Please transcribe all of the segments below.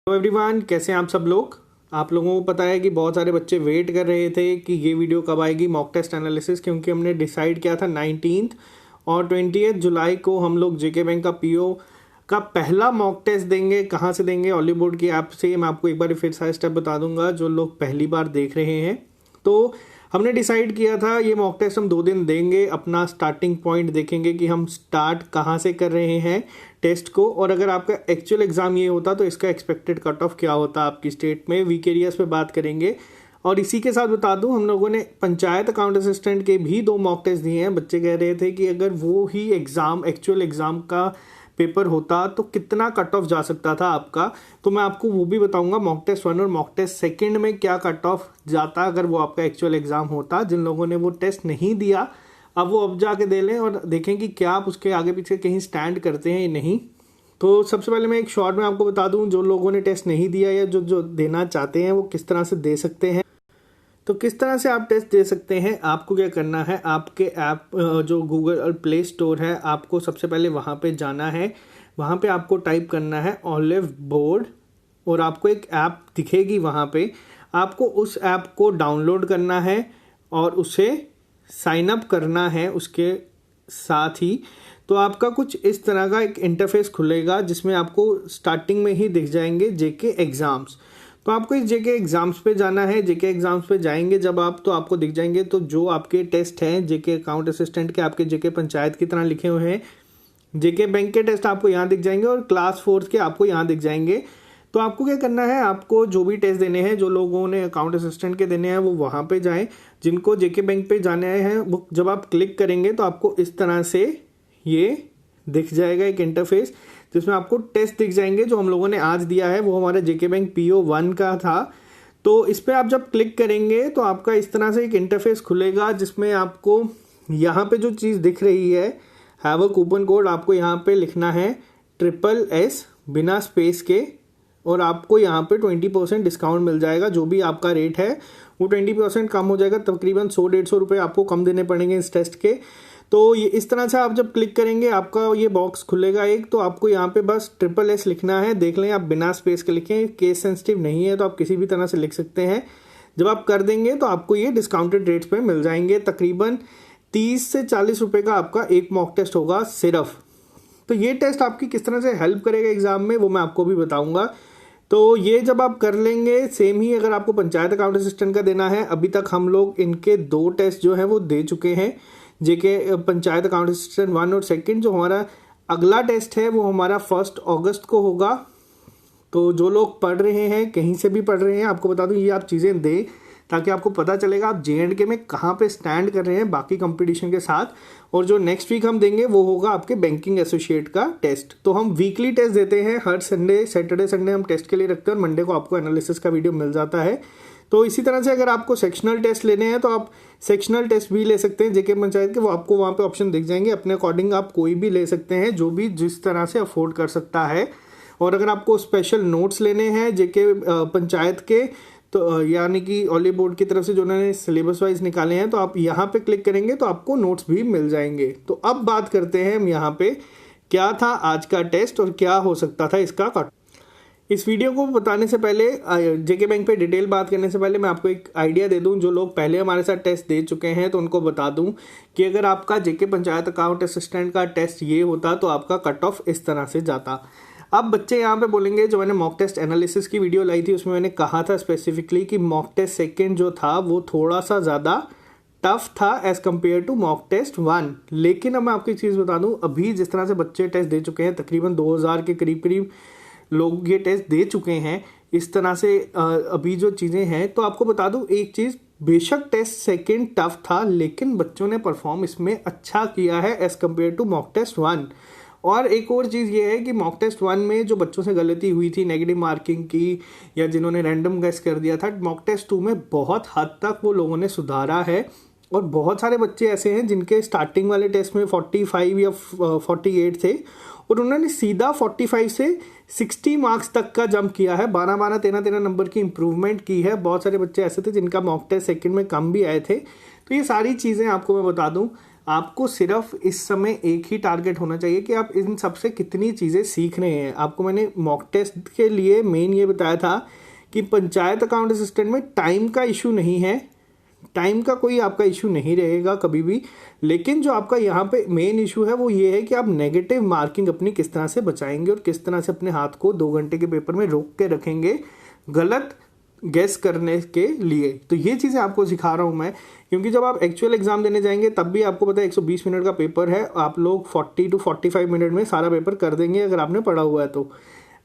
Hello everyone, कैसे हैं आप सब लोग। आप लोगों को पता है कि बहुत सारे बच्चे वेट कर रहे थे कि ये वीडियो कब आएगी मॉक टेस्ट एनालिसिस, क्योंकि हमने डिसाइड किया था 19 और 20 जुलाई को हम लोग जेके बैंक का पीओ का पहला मॉक टेस्ट देंगे। कहाँ से देंगे? ऑली बोर्ड की ऐप से। मैं आपको एक बार फिर सारा स्टेप बता दूंगा जो लोग पहली बार देख रहे हैं। तो हमने डिसाइड किया था ये मॉक टेस्ट हम 2 दिन देंगे। अपना स्टार्टिंग पॉइंट देखेंगे कि हम स्टार्ट कहाँ से कर रहे हैं टेस्ट को, और अगर आपका एक्चुअल एग्जाम ये होता तो इसका एक्सपेक्टेड कट ऑफ क्या होता आपकी स्टेट में। वीक एरियाज पे बात करेंगे। और इसी के साथ बता दूं, हम लोगों ने पंचायत अकाउंट असिस्टेंट के भी 2 मॉक टेस्ट दिए हैं। बच्चे कह रहे थे कि अगर वो ही एग्जाम एक्चुअल एग्जाम का पेपर होता तो कितना कट ऑफ जा सकता था आपका। तो मैं आपको वो भी बताऊंगा मॉक टेस्ट 1 और मॉक टेस्ट सेकंड में क्या कट ऑफ जाता अगर वो आपका एक्चुअल एग्जाम होता। जिन लोगों ने वो टेस्ट नहीं दिया अब वो अब जाके दे लें और देखें कि क्या आप उसके आगे पीछे कहीं स्टैंड करते हैं या नहीं। तो सबसे पहले मैं एक शॉर्ट में आपको बता दूं, जो लोगों ने टेस्ट नहीं दिया या जो देना चाहते हैं वो किस तरह से दे सकते हैं। तो किस तरह से आप टेस्ट दे सकते हैं, आपको क्या करना है, आपके ऐप जो गूगल और प्ले स्टोर है, आपको सबसे पहले वहाँ पे जाना है। वहाँ पे आपको टाइप करना है ओलिव बोर्ड और आपको एक ऐप दिखेगी वहाँ पे। आपको उस ऐप को डाउनलोड करना है और उसे साइन अप करना है उसके साथ ही। तो आपका कुछ इस तरह का एक इंटरफेस खुलेगा जिसमें आपको स्टार्टिंग में ही दिख जाएंगे जेके एग्ज़ाम्स। तो आपको इस जेके एग्ज़ाम्स पे जाना है। जेके एग्ज़ाम्स पे जाएंगे जब आप तो आपको दिख जाएंगे तो जो आपके टेस्ट हैं जेके अकाउंट असिस्टेंट के, आपके जेके पंचायत की तरह लिखे हुए हैं। जेके बैंक के टेस्ट आपको यहाँ दिख जाएंगे और क्लास 4 के आपको यहाँ दिख जाएंगे। तो आपको क्या करना है, आपको जो भी टेस्ट देने हैं, जो लोगों ने अकाउंट असिस्टेंट के देने हैं वो वहाँ पे जाएं। जिनको जेके बैंक पे जाने हैं वो जब आप क्लिक करेंगे तो आपको इस तरह से ये दिख जाएगा एक इंटरफेस जिसमें आपको टेस्ट दिख जाएंगे। जो हम लोगों ने आज दिया है वो हमारा जेके बैंक पीओ 1 का था। तो इस पर आप जब क्लिक करेंगे तो आपका इस तरह से एक इंटरफेस खुलेगा जिसमें आपको यहाँ पे जो चीज़ दिख रही है हैव अ कूपन कोड, आपको यहाँ पे लिखना है SSS बिना स्पेस के, और आपको यहाँ पे 20% डिस्काउंट मिल जाएगा। जो भी आपका रेट है वो 20% कम हो जाएगा। तकरीबन 100-150 रुपये आपको कम देने पड़ेंगे इस टेस्ट के। तो ये इस तरह से आप जब क्लिक करेंगे आपका ये बॉक्स खुलेगा एक। तो आपको यहाँ पे बस SSS लिखना है। देख लें आप बिना स्पेस के लिखें, केस सेंसिटिव नहीं है तो आप किसी भी तरह से लिख सकते हैं। जब आप कर देंगे तो आपको ये डिस्काउंटेड रेट्स पे मिल जाएंगे। तकरीबन 30 से 40 रुपये का आपका एक मॉक टेस्ट होगा सिर्फ। तो ये टेस्ट आपकी किस तरह से हेल्प करेगा एग्जाम में वो मैं आपको भी बताऊंगा। तो ये जब आप कर लेंगे, सेम ही अगर आपको पंचायत अकाउंट असिस्टेंट का देना है, अभी तक हम लोग इनके 2 टेस्ट जो हैं वो दे चुके हैं। जेके पंचायत अकाउंट असिस्टेंट 1 और सेकंड। जो हमारा अगला टेस्ट है वो हमारा 1 अगस्त को होगा। तो जो लोग पढ़ रहे हैं, कहीं से भी पढ़ रहे हैं, आपको बता दूं ये आप चीज़ें दें ताकि आपको पता चलेगा आप JNK में कहाँ पे स्टैंड कर रहे हैं बाकी कंपटीशन के साथ। और जो नेक्स्ट वीक हम देंगे वो होगा आपके बैंकिंग एसोसिएट का टेस्ट। तो हम वीकली टेस्ट देते हैं, हर संडे सैटरडे संडे हम टेस्ट के लिए रखते हैं और मंडे को आपको एनालिसिस का वीडियो मिल जाता है। तो इसी तरह से अगर आपको सेक्शनल टेस्ट लेने हैं तो आप सेक्शनल टेस्ट भी ले सकते हैं जेके पंचायत के। वो आपको वहाँ पे ऑप्शन दिख जाएंगे, अपने अकॉर्डिंग आप कोई भी ले सकते हैं जो भी जिस तरह से अफोर्ड कर सकता है। और अगर आपको स्पेशल नोट्स लेने हैं जेके पंचायत के, तो यानी कि ऑली बोर्ड की तरफ से जो उन्होंने सिलेबस वाइज निकाले हैं, तो आप यहाँ पे क्लिक करेंगे तो आपको नोट्स भी मिल जाएंगे। तो अब बात करते हैं हम यहाँ पे क्या था आज का टेस्ट और क्या हो सकता था इसका कट। इस वीडियो को बताने से पहले, जेके बैंक पे डिटेल बात करने से पहले मैं आपको एक आइडिया दे दूं। जो लोग पहले हमारे साथ टेस्ट दे चुके हैं तो उनको बता दूं कि अगर आपका जेके पंचायत अकाउंट असिस्टेंट का टेस्ट ये होता तो आपका कट ऑफ इस तरह से जाता। अब बच्चे यहाँ पे बोलेंगे, जो मैंने मॉक टेस्ट एनालिसिस की वीडियो लाई थी उसमें मैंने कहा था स्पेसिफिकली कि मॉक टेस्ट सेकेंड जो था वो थोड़ा सा ज़्यादा टफ था as compare to mock test 1। लेकिन अब मैं आपको एक चीज़ बता दूं, अभी जिस तरह से बच्चे टेस्ट दे चुके हैं, तकरीबन 2000 के करीब लोग ये टेस्ट दे चुके हैं, इस तरह से अभी जो चीज़ें हैं, तो आपको बता दूं एक चीज़, बेशक टेस्ट सेकेंड टफ था लेकिन बच्चों ने परफॉर्म इसमें अच्छा किया है as compare to mock test 1। और एक और चीज़ ये है कि मॉक टेस्ट 1 में जो बच्चों से गलती हुई थी नेगेटिव मार्किंग की या जिन्होंने रैंडम गेस कर दिया था, मॉक टेस्ट 2 में बहुत हद तक वो लोगों ने सुधारा है। और बहुत सारे बच्चे ऐसे हैं जिनके स्टार्टिंग वाले टेस्ट में 45 या 48 थे और उन्होंने सीधा 45 से 60 मार्क्स तक का जंप किया है। 12-12, 13-13 नंबर की इंप्रूवमेंट की है। बहुत सारे बच्चे ऐसे थे जिनका मॉक टेस्ट सेकंड में कम भी आए थे। तो ये सारी चीज़ें आपको मैं बता दूं, आपको सिर्फ इस समय एक ही टारगेट होना चाहिए कि आप इन सब से कितनी चीज़ें सीख रहे हैं। आपको मैंने मॉक टेस्ट के लिए मेन ये बताया था कि पंचायत अकाउंट असिस्टेंट में टाइम का इशू नहीं है, टाइम का कोई आपका इशू नहीं रहेगा कभी भी, लेकिन जो आपका यहाँ पे मेन इशू है वो ये है कि आप नेगेटिव मार्किंग अपनी किस तरह से बचाएंगे और किस तरह से अपने हाथ को 2 घंटे के पेपर में रोक के रखेंगे गलत गेस करने के लिए। तो ये चीज़ें आपको सिखा रहा हूँ मैं, क्योंकि जब आप एक्चुअल एग्जाम देने जाएंगे तब भी आपको पता है 120 मिनट का पेपर है, आप लोग 40 to 45 मिनट में सारा पेपर कर देंगे अगर आपने पढ़ा हुआ है तो।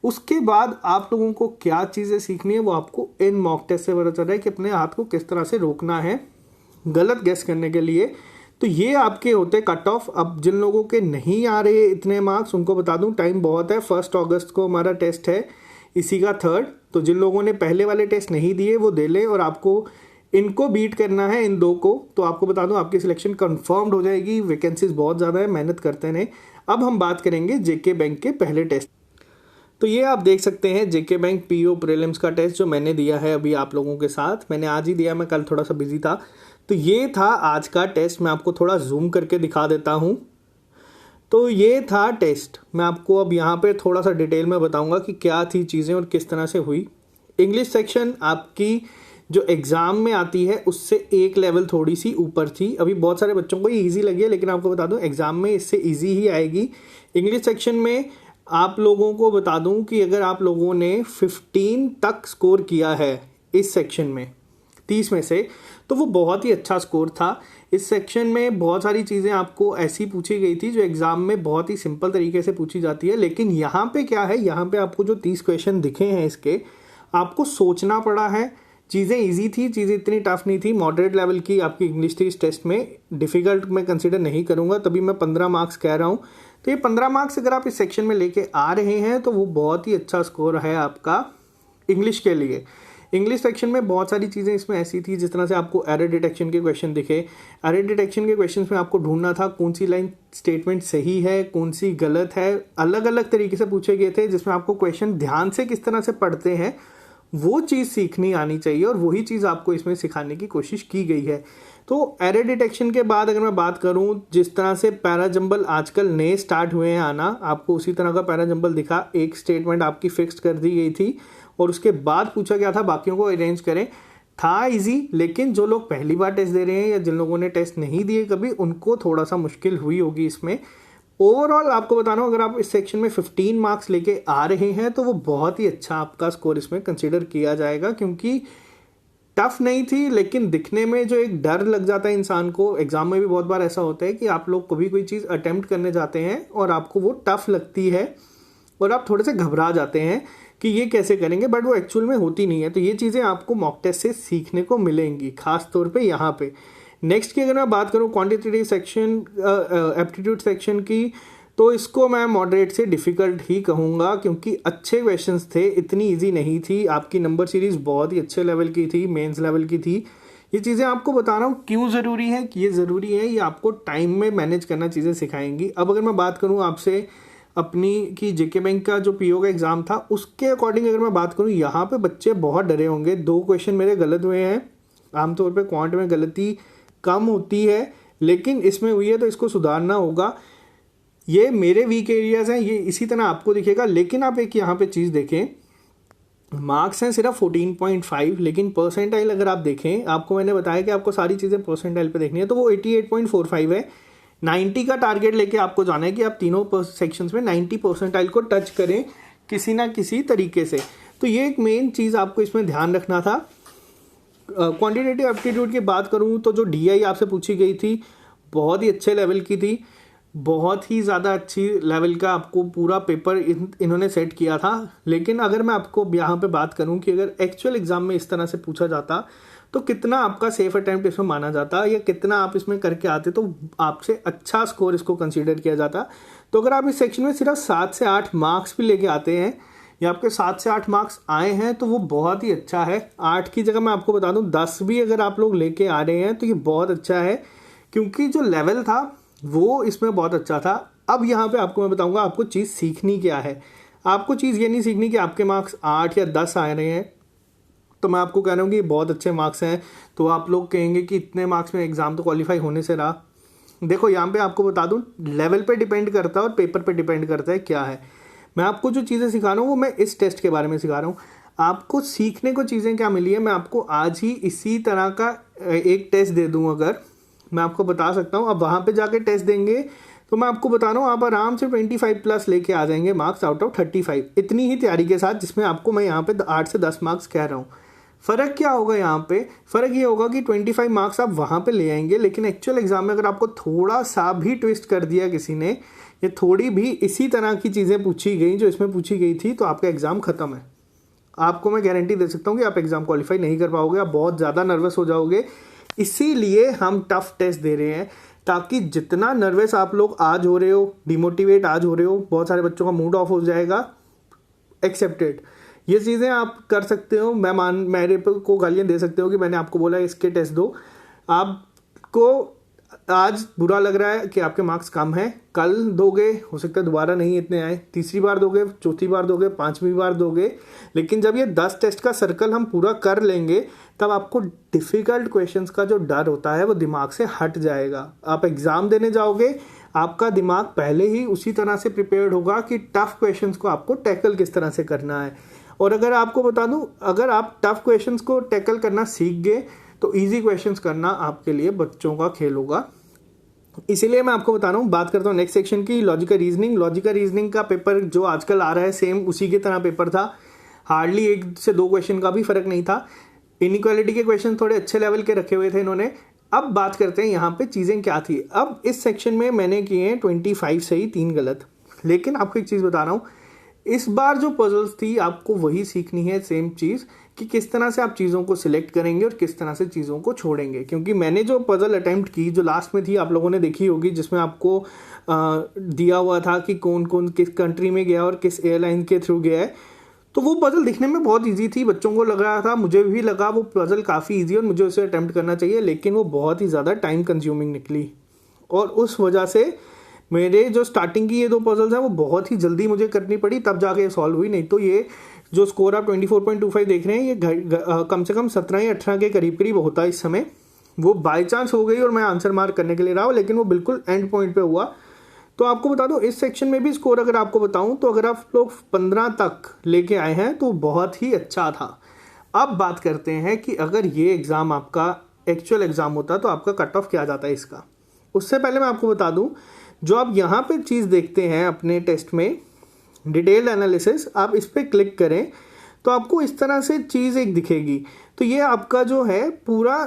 उसके बाद आप लोगों को क्या चीज़ें सीखनी है वो आपको इन मॉक टेस्ट से पता चल रहा है कि अपने हाथ को किस तरह से रोकना है गलत गेस करने के लिए। तो ये आपके होते कट ऑफ। अब जिन लोगों के नहीं आ रहे इतने मार्क्स उनको बता दूं टाइम बहुत है, 1 अगस्त को हमारा टेस्ट है, इसी का 3rd। तो जिन लोगों ने पहले वाले टेस्ट नहीं दिए वो दे लें, और आपको इनको बीट करना है इन 2 को, तो आपको बता दूं आपकी सिलेक्शन कंफर्म्ड हो जाएगी। वैकेंसीज बहुत ज़्यादा है, मेहनत करते हैं। अब हम बात करेंगे जेके बैंक के पहले टेस्ट। तो ये आप देख सकते हैं जेके बैंक पीओ प्रीलिम्स का टेस्ट जो मैंने दिया है अभी आप लोगों के साथ। मैंने आज ही दिया, मैं कल थोड़ा सा बिजी था। तो ये था आज का टेस्ट, मैं आपको थोड़ा जूम करके दिखा देता हूँ। तो ये था टेस्ट, मैं आपको अब यहाँ पे थोड़ा सा डिटेल में बताऊँगा कि क्या थी चीज़ें और किस तरह से हुई। इंग्लिश सेक्शन आपकी जो एग्ज़ाम में आती है उससे एक लेवल थोड़ी सी ऊपर थी। अभी बहुत सारे बच्चों को ये ईजी लगी है, लेकिन आपको बता दूं एग्ज़ाम में इससे ईजी ही आएगी। इंग्लिश सेक्शन में आप लोगों को बता दूं कि अगर आप लोगों ने 15 तक स्कोर किया है इस सेक्शन में 30 में से, तो वो बहुत ही अच्छा स्कोर था। इस सेक्शन में बहुत सारी चीज़ें आपको ऐसी पूछी गई थी जो एग्ज़ाम में बहुत ही सिंपल तरीके से पूछी जाती है। लेकिन यहाँ पे क्या है, यहाँ पे आपको जो 30 क्वेश्चन दिखे हैं इसके, आपको सोचना पड़ा है। चीज़ें इजी थी, चीज़ें इतनी टफ नहीं थी। मॉडरेट लेवल की आपकी इंग्लिश थी इस टेस्ट में, डिफ़िकल्ट मैं कंसिडर नहीं करूँगा, तभी मैं 15 मार्क्स कह रहा हूँ। तो ये 15 मार्क्स अगर आप इस सेक्शन में लेके आ रहे हैं तो वो बहुत ही अच्छा स्कोर है आपका इंग्लिश के लिए। इंग्लिश सेक्शन में बहुत सारी चीज़ें इसमें ऐसी थी, जिस तरह से आपको एरर डिटेक्शन के क्वेश्चन दिखे। एरर डिटेक्शन के क्वेश्चन में आपको ढूंढना था कौन सी लाइन स्टेटमेंट सही है, कौन सी गलत है। अलग अलग तरीके से पूछे गए थे, जिसमें आपको क्वेश्चन ध्यान से किस तरह से पढ़ते हैं वो चीज़ सीखनी आनी चाहिए, और वही चीज़ आपको इसमें सिखाने की कोशिश की गई है। तो एरर डिटेक्शन के बाद अगर मैं बात करूं, जिस तरह से पैराजंबल आजकल नए स्टार्ट हुए हैं आना, आपको उसी तरह का पैराजंबल दिखा। एक स्टेटमेंट आपकी फिक्स्ड कर दी गई थी और उसके बाद पूछा गया था बाकियों को अरेंज करें। था इजी, लेकिन जो लोग पहली बार टेस्ट दे रहे हैं या जिन लोगों ने टेस्ट नहीं दिए कभी, उनको थोड़ा सा मुश्किल हुई होगी इसमें। ओवरऑल आपको बता रहा हूँ, अगर आप इस सेक्शन में 15 मार्क्स लेके आ रहे हैं तो वो बहुत ही अच्छा आपका स्कोर इसमें कंसीडर किया जाएगा, क्योंकि टफ नहीं थी। लेकिन दिखने में जो एक डर लग जाता है इंसान को, एग्जाम में भी बहुत बार ऐसा होता है कि आप लोग कभी कोई चीज़ अटेम्प्ट करने जाते हैं और आपको वो टफ लगती है और आप थोड़े से घबरा जाते हैं कि ये कैसे करेंगे, बट वो एक्चुअल में होती नहीं है। तो ये चीज़ें आपको मॉक टेस्ट से सीखने को मिलेंगी, खास तौर पे यहाँ पे। नेक्स्ट की अगर मैं बात करूँ क्वांटिटेटिव सेक्शन, एप्टीट्यूड सेक्शन की, तो इसको मैं मॉडरेट से डिफ़िकल्ट ही कहूँगा, क्योंकि अच्छे क्वेश्चंस थे, इतनी इजी नहीं थी। आपकी नंबर सीरीज़ बहुत ही अच्छे लेवल की थी, मेंस लेवल की थी। ये चीज़ें आपको बता रहा हूँ क्यों ज़रूरी है, कि ये ज़रूरी है, ये आपको टाइम में मैनेज करना चीज़ें सिखाएंगी। अब अगर मैं बात करूँ आपसे अपनी कि जेके बैंक का जो पीओ का एग्ज़ाम था उसके अकॉर्डिंग अगर मैं बात करूँ, यहाँ पे बच्चे बहुत डरे होंगे। 2 क्वेश्चन मेरे गलत हुए हैं। आमतौर पे क्वांट में गलती कम होती है, लेकिन इसमें हुई है तो इसको सुधारना होगा। ये मेरे वीक एरियाज़ हैं, ये इसी तरह आपको दिखेगा। लेकिन आप एक यहाँ पे चीज़ देखें, मार्क्स हैं सिर्फ 14.5, लेकिन परसेंटाइल अगर आप देखें, आपको मैंने बताया कि आपको सारी चीज़ें परसेंटाइल पे देखनी है, तो वो 88.45 है। 90 का टारगेट लेके आपको जाना है कि आप तीनों सेक्शंस में 90 परसेंटाइल को टच करें किसी ना किसी तरीके से। तो ये एक मेन चीज़ आपको इसमें ध्यान रखना था। क्वांटिटेटिव एप्टीट्यूड की बात करूँ तो जो डीआई आपसे पूछी गई थी बहुत ही अच्छे लेवल की थी, बहुत ही ज़्यादा अच्छी लेवल का आपको पूरा पेपर इन्होंने सेट किया था। लेकिन अगर मैं आपको यहाँ पे बात करूँ कि अगर एक्चुअल एग्जाम में इस तरह से पूछा जाता तो कितना आपका सेफ अटैम्प्ट इसमें माना जाता, या कितना आप इसमें करके आते तो आपसे अच्छा स्कोर इसको कंसीडर किया जाता। तो अगर आप इस सेक्शन में सिर्फ 7 से 8 मार्क्स भी लेके आते हैं, या आपके 7 से 8 मार्क्स आए हैं, तो वो बहुत ही अच्छा है। 8 की जगह मैं आपको बता दूं 10 भी अगर आप लोग लेके आ रहे हैं तो ये बहुत अच्छा है, क्योंकि जो लेवल था वो इसमें बहुत अच्छा था। अब यहाँ पे आपको मैं बताऊंगा आपको चीज़ सीखनी क्या है। आपको चीज़ ये नहीं सीखनी कि आपके मार्क्स 8 या 10 आ रहे हैं तो मैं आपको कह रहा हूँ कि बहुत अच्छे मार्क्स हैं, तो आप लोग कहेंगे कि इतने मार्क्स में एग्ज़ाम तो क्वालिफाई होने से रहा। देखो यहाँ पे आपको बता दूं, लेवल पे डिपेंड करता है और पेपर पे डिपेंड करता है क्या है। मैं आपको जो चीज़ें सिखा रहा हूँ वो मैं इस टेस्ट के बारे में सिखा रहा हूँ। आपको सीखने को चीज़ें क्या मिली है, मैं आपको आज ही इसी तरह का एक टेस्ट दे दूँ, अगर मैं आपको बता सकता हूँ। अब वहाँ पे जाके टेस्ट देंगे तो मैं आपको बता रहा हूँ आप आराम से 25 प्लस लेके आ जाएंगे मार्क्स आउट ऑफ 35, इतनी ही तैयारी के साथ, जिसमें आपको मैं यहाँ पे 8 से 10 मार्क्स कह रहा हूँ। फ़र्क क्या होगा यहाँ पे, फ़र्क ये होगा कि 25 मार्क्स आप वहाँ पे ले आएंगे, लेकिन एक्चुअल एग्जाम में अगर आपको थोड़ा सा भी ट्विस्ट कर दिया किसी ने, या थोड़ी भी इसी तरह की चीज़ें पूछी गई जो इसमें पूछी गई थी, तो आपका एग्ज़ाम ख़त्म है। आपको मैं गारंटी दे सकता हूँ कि आप एग्ज़ाम क्वालिफाई नहीं कर पाओगे, आप बहुत ज़्यादा नर्वस हो जाओगे। इसीलिए हम टफ टेस्ट दे रहे हैं, ताकि जितना नर्वस आप लोग आज हो रहे हो, डिमोटिवेट आज हो रहे हो, बहुत सारे बच्चों का मूड ऑफ हो जाएगा, एक्सेप्टेड। ये चीज़ें आप कर सकते हो। मेरे को गालियाँ दे सकते हो कि मैंने आपको बोला इसके टेस्ट दो। आपको आज बुरा लग रहा है कि आपके मार्क्स कम हैं, कल दोगे, हो सकता है दोबारा नहीं इतने आए, तीसरी बार दोगे, चौथी बार दोगे, पांचवी बार दोगे, लेकिन जब ये 10 टेस्ट का सर्कल हम पूरा कर लेंगे तब आपको डिफ़िकल्ट क्वेश्चंस का जो डर होता है वो दिमाग से हट जाएगा। आप एग्ज़ाम देने जाओगे, आपका दिमाग पहले ही उसी तरह से प्रिपेयर्ड होगा कि टफ क्वेश्चंस को आपको टैकल किस तरह से करना है। और अगर आपको बता दूं, अगर आप टफ क्वेश्चंस को टैकल करना सीख गए तो इजी क्वेश्चंस करना आपके लिए बच्चों का खेल होगा। इसीलिए मैं आपको बता रहा हूँ। बात करता हूँ नेक्स्ट सेक्शन की, लॉजिकल रीजनिंग। लॉजिकल रीजनिंग का पेपर जो आजकल आ रहा है सेम उसी की तरह पेपर था, हार्डली 1 से 2 क्वेश्चन का भी फर्क नहीं था। इनइक्वालिटी के क्वेश्चन थोड़े अच्छे लेवल के रखे हुए थे इन्होंने। अब बात करते हैं यहाँ पे चीज़ें क्या थी। अब इस सेक्शन में मैंने किए हैं 25 सही 3 गलत, लेकिन आपको एक चीज़ बता रहा हूँ, इस बार जो पजल्स थी आपको वही सीखनी है, सेम चीज़, कि किस तरह से आप चीज़ों को सिलेक्ट करेंगे और किस तरह से चीज़ों को छोड़ेंगे। क्योंकि मैंने जो पजल अटेम्प्ट की जो लास्ट में थी, आप लोगों ने देखी होगी, जिसमें आपको दिया हुआ था कि कौन कौन किस कंट्री में गया और किस एयरलाइन के थ्रू गया है, तो वो पजल दिखने में बहुत इजी थी, बच्चों को लग रहा था, मुझे भी लगा वो पजल काफ़ी इजी और मुझे उसे अटेम्प्ट करना चाहिए, लेकिन वो बहुत ही ज़्यादा टाइम कंज्यूमिंग निकली। और उस वजह से मेरे जो स्टार्टिंग की ये 2 पजल्स हैं वो बहुत ही जल्दी मुझे करनी पड़ी, तब जाके सॉल्व हुई। नहीं तो ये जो स्कोर आप 24.25 देख रहे हैं, ये कम से कम 17 या 18 के करीब करीब होता है इस समय। वो बाय चांस हो गई और मैं आंसर मार्क करने के लिए रहा, लेकिन वो बिल्कुल एंड पॉइंट पे हुआ। तो आपको बता दो, इस सेक्शन में भी स्कोर अगर आपको बताऊं तो अगर आप लोग 15 तक लेके आए हैं तो बहुत ही अच्छा था। अब बात करते हैं कि अगर ये एग्ज़ाम आपका एक्चुअल एग्ज़ाम होता तो आपका कट ऑफ क्या जाता है इसका। उससे पहले मैं आपको बता दूं, जो आप यहाँ पे चीज़ देखते हैं अपने टेस्ट में, डिटेल्ड एनालिसिस, आप इस पर क्लिक करें तो आपको इस तरह से चीज़ एक दिखेगी। तो ये आपका जो है पूरा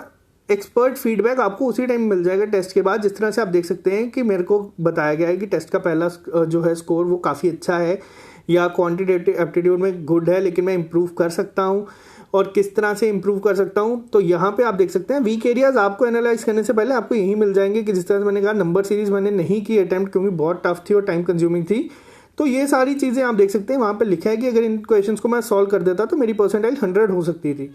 एक्सपर्ट फीडबैक आपको उसी टाइम मिल जाएगा टेस्ट के बाद। जिस तरह से आप देख सकते हैं कि मेरे को बताया गया है कि टेस्ट का पहला जो है स्कोर वो काफ़ी अच्छा है, या क्वांटिटेटिव एप्टीट्यूड में गुड है, लेकिन मैं इम्प्रूव कर सकता हूँ, और किस तरह से इम्प्रूव कर सकता हूँ। तो यहाँ पे आप देख सकते हैं वीक एरियाज आपको एनालाइज करने से पहले आपको यही मिल जाएंगे, कि जिस तरह से मैंने कहा नंबर सीरीज मैंने नहीं की अटैम्प्ट क्योंकि बहुत टफ थी और टाइम कंज्यूमिंग थी। तो ये सारी चीज़ें आप देख सकते हैं, वहाँ पे लिखा है कि अगर इन क्वेश्चंस को मैं सॉल्व कर देता तो मेरी परसेंटाइल 100 हो सकती थी।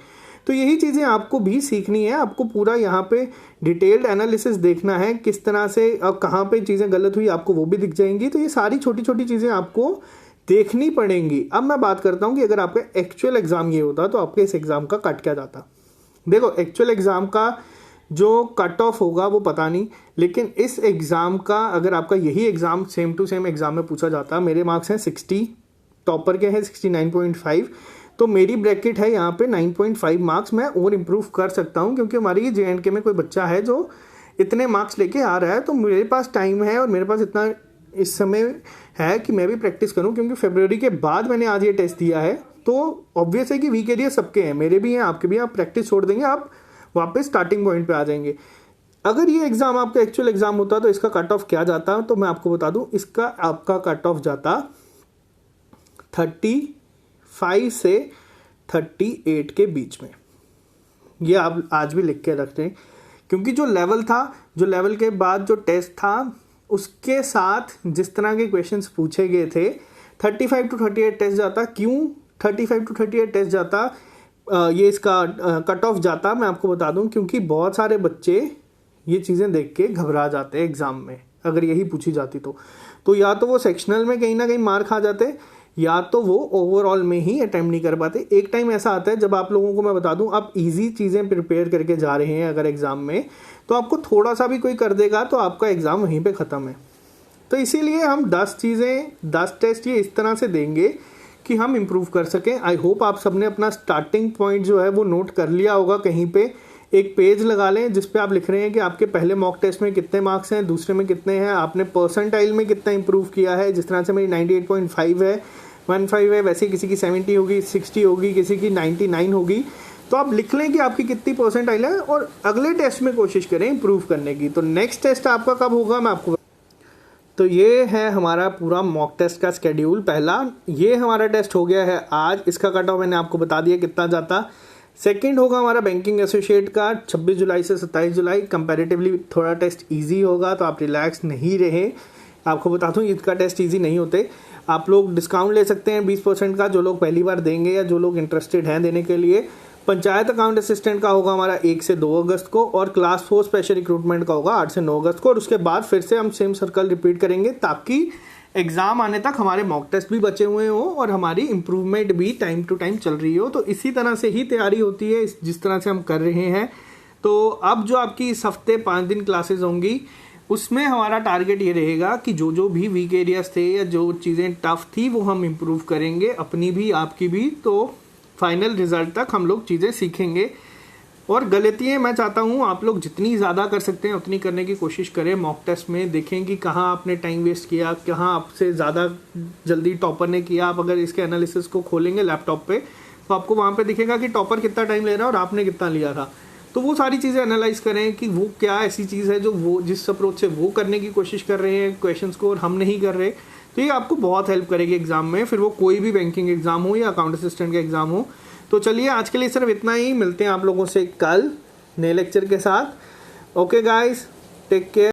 तो यही चीज़ें आपको भी सीखनी है, आपको पूरा यहाँ पे डिटेल्ड एनालिसिस देखना है, किस तरह से अब कहाँ पे चीज़ें गलत हुई आपको वो भी दिख जाएंगी। तो ये सारी छोटी छोटी चीज़ें आपको देखनी पड़ेंगी। अब मैं बात करता हूँ कि अगर आपका एक्चुअल एग्ज़ाम ये होता तो आपके इस एग्ज़ाम का कट क्या जाता। देखो, एक्चुअल एग्ज़ाम का जो कट ऑफ होगा वो पता नहीं, लेकिन इस एग्ज़ाम का अगर आपका यही exam same to same exam में पूछा जाता, मेरे मार्क्स हैं 60, टॉपर के हैं 69.5, तो मेरी ब्रैकेट है यहाँ पे 9.5 मार्क्स। मैं और इम्प्रूव कर सकता हूँ, क्योंकि हमारी JNK में कोई बच्चा है जो इतने मार्क्स लेके आ रहा है, तो मेरे पास टाइम है और मेरे पास इतना इस समय है कि मैं भी प्रैक्टिस करूँ। क्योंकि फरवरी के बाद मैंने आज ये टेस्ट दिया है, तो ऑब्वियस है कि वीक एरिया सबके हैं, मेरे भी हैं, आपके भी। आप प्रैक्टिस छोड़ देंगे, आप वापस स्टार्टिंग पॉइंट पे आ जाएंगे। अगर ये एग्ज़ाम आपका एक्चुअल एग्ज़ाम होता तो इसका कट ऑफ क्या जाता, तो मैं आपको बता दूं, इसका आपका कट ऑफ जाता 35 से 38 के बीच में। ये आप आज भी लिख के रख दें, क्योंकि जो लेवल था, जो लेवल के बाद जो टेस्ट था, उसके साथ जिस तरह के क्वेश्चंस पूछे गए थे, 35 to 38 टेस्ट जाता। क्यों 35 to 38 टेस्ट जाता, ये इसका कट ऑफ जाता, मैं आपको बता दूं, क्योंकि बहुत सारे बच्चे ये चीज़ें देख के घबरा जाते हैं एग्ज़ाम में। अगर यही पूछी जाती तो या तो वो सेक्शनल में कहीं ना कहीं मार खा जाते, या तो वो ओवरऑल में ही अटेम्प्ट नहीं कर पाते। एक टाइम ऐसा आता है जब आप लोगों को मैं बता दूं, आप इजी चीज़ें प्रिपेयर करके जा रहे हैं अगर एग्ज़ाम में, तो आपको थोड़ा सा भी कोई कर देगा तो आपका एग्ज़ाम वहीं पे ख़त्म है। तो इसीलिए हम 10 चीज़ें 10 टेस्ट ये इस तरह से देंगे कि हम इम्प्रूव कर सकें। आई होप आप सबने अपना स्टार्टिंग पॉइंट जो है वो नोट कर लिया होगा कहीं पे। एक पेज लगा लें जिस पे आप लिख रहे हैं कि आपके पहले मॉक टेस्ट में कितने मार्क्स हैं, दूसरे में कितने हैं, आपने परसेंटाइल में कितना इंप्रूव किया है। जिस तरह से मेरी 98.5 है, 15 है, वैसे किसी की 70 होगी, 60 होगी, किसी की 99 होगी। तो आप लिख लें कि आपकी कितनी परसेंटाइल है और अगले टेस्ट में कोशिश करें इंप्रूव करने की। तो नेक्स्ट टेस्ट आपका कब होगा मैं आपको, तो ये है हमारा पूरा मॉक टेस्ट का स्केड्यूल। पहला ये हमारा टेस्ट हो गया है आज, इसका कट ऑफ मैंने आपको बता दिया कितना जाता। सेकंड होगा हमारा बैंकिंग एसोसिएट का 26 जुलाई से 27 जुलाई। कंपैरेटिवली थोड़ा टेस्ट इजी होगा तो आप रिलैक्स नहीं रहे। आपको बता दूं इसका टेस्ट इजी नहीं होते, आप लोग डिस्काउंट ले सकते हैं 20% का, जो लोग पहली बार देंगे या जो लोग इंटरेस्टेड हैं देने के लिए। पंचायत अकाउंट असिस्टेंट का होगा हमारा 1 से 2 अगस्त को, और क्लास 4 स्पेशल रिक्रूटमेंट का होगा 8 से 9 अगस्त को। और उसके बाद फिर से हम सेम सर्कल रिपीट करेंगे ताकि एग्जाम आने तक हमारे मॉक टेस्ट भी बचे हुए हों और हमारी इंप्रूवमेंट भी टाइम टू टाइम चल रही हो। तो इसी तरह से ही तैयारी होती है जिस तरह से हम कर रहे हैं। तो अब जो आपकी इस हफ्ते 5 दिन क्लासेस होंगी उसमें हमारा टारगेट ये रहेगा कि जो जो भी वीक एरियाज थे या जो चीज़ें टफ थी वो हम इम्प्रूव करेंगे, अपनी भी आपकी भी। तो फाइनल रिजल्ट तक हम लोग चीज़ें सीखेंगे। और गलतियाँ मैं चाहता हूँ आप लोग जितनी ज़्यादा कर सकते हैं उतनी करने की कोशिश करें। मॉक टेस्ट में देखें कि कहाँ आपने टाइम वेस्ट किया, कहाँ आपसे ज़्यादा जल्दी टॉपर ने किया। आप अगर इसके एनालिसिस को खोलेंगे लैपटॉप पे तो आपको वहाँ पे दिखेगा कि टॉपर कितना टाइम ले रहा है और आपने कितना लिया था। तो वो सारी चीज़ें एनालाइज करें कि वो क्या ऐसी चीज़ है जो वो जिस अप्रोच से वो करने की कोशिश कर रहे हैं क्वेश्चंस को और हम नहीं कर रहे। तो ये आपको बहुत हेल्प करेगी एग्जाम में, फिर वो कोई भी बैंकिंग एग्जाम हो या अकाउंट असिस्टेंट का एग्जाम हो। तो चलिए आज के लिए सिर्फ इतना ही, मिलते हैं आप लोगों से कल नए लेक्चर के साथ। Okay guys, take care.